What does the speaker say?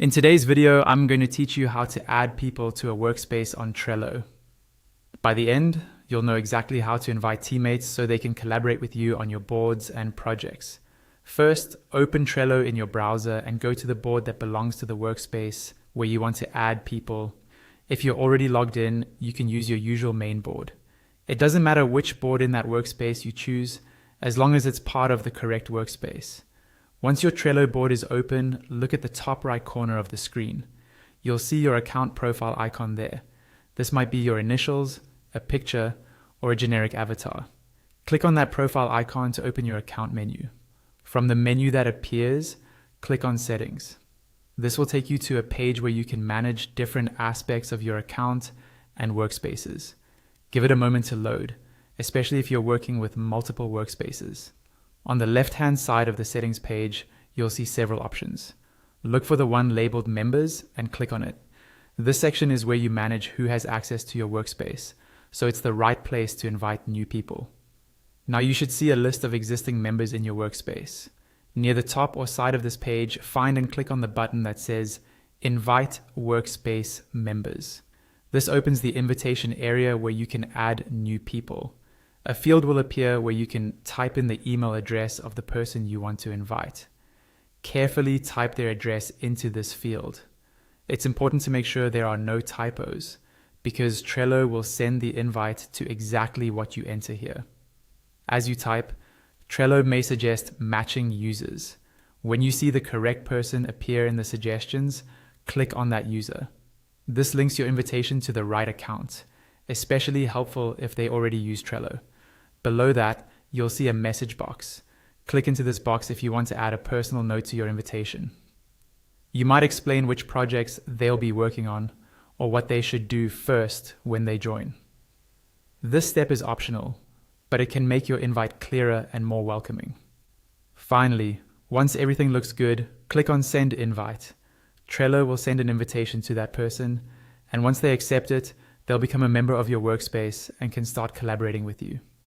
In today's video, I'm going to teach you how to add people to a workspace on Trello. By the end, you'll know exactly how to invite teammates so they can collaborate with you on your boards and projects. First, open Trello in your browser and go to the board that belongs to the workspace where you want to add people. If you're already logged in, you can use your usual main board. It doesn't matter which board in that workspace you choose, as long as it's part of the correct workspace. Once your Trello board is open, look at the top right corner of the screen. You'll see your account profile icon there. This might be your initials, a picture, or a generic avatar. Click on that profile icon to open your account menu. From the menu that appears, click on Settings. This will take you to a page where you can manage different aspects of your account and workspaces. Give it a moment to load, especially if you're working with multiple workspaces. On the left-hand side of the settings page, you'll see several options. Look for the one labeled Members and click on it. This section is where you manage who has access to your workspace, so it's the right place to invite new people. Now you should see a list of existing members in your workspace. Near the top or side of this page, find and click on the button that says Invite Workspace Members. This opens the invitation area where you can add new people. A field will appear where you can type in the email address of the person you want to invite. Carefully type their address into this field. It's important to make sure there are no typos, because Trello will send the invite to exactly what you enter here. As you type, Trello may suggest matching users. When you see the correct person appear in the suggestions, click on that user. This links your invitation to the right account, especially helpful if they already use Trello. Below that, you'll see a message box. Click into this box if you want to add a personal note to your invitation. You might explain which projects they'll be working on or what they should do first when they join. This step is optional, but it can make your invite clearer and more welcoming. Finally, once everything looks good, click on Send Invite. Trello will send an invitation to that person, and once they accept it, they'll become a member of your workspace and can start collaborating with you.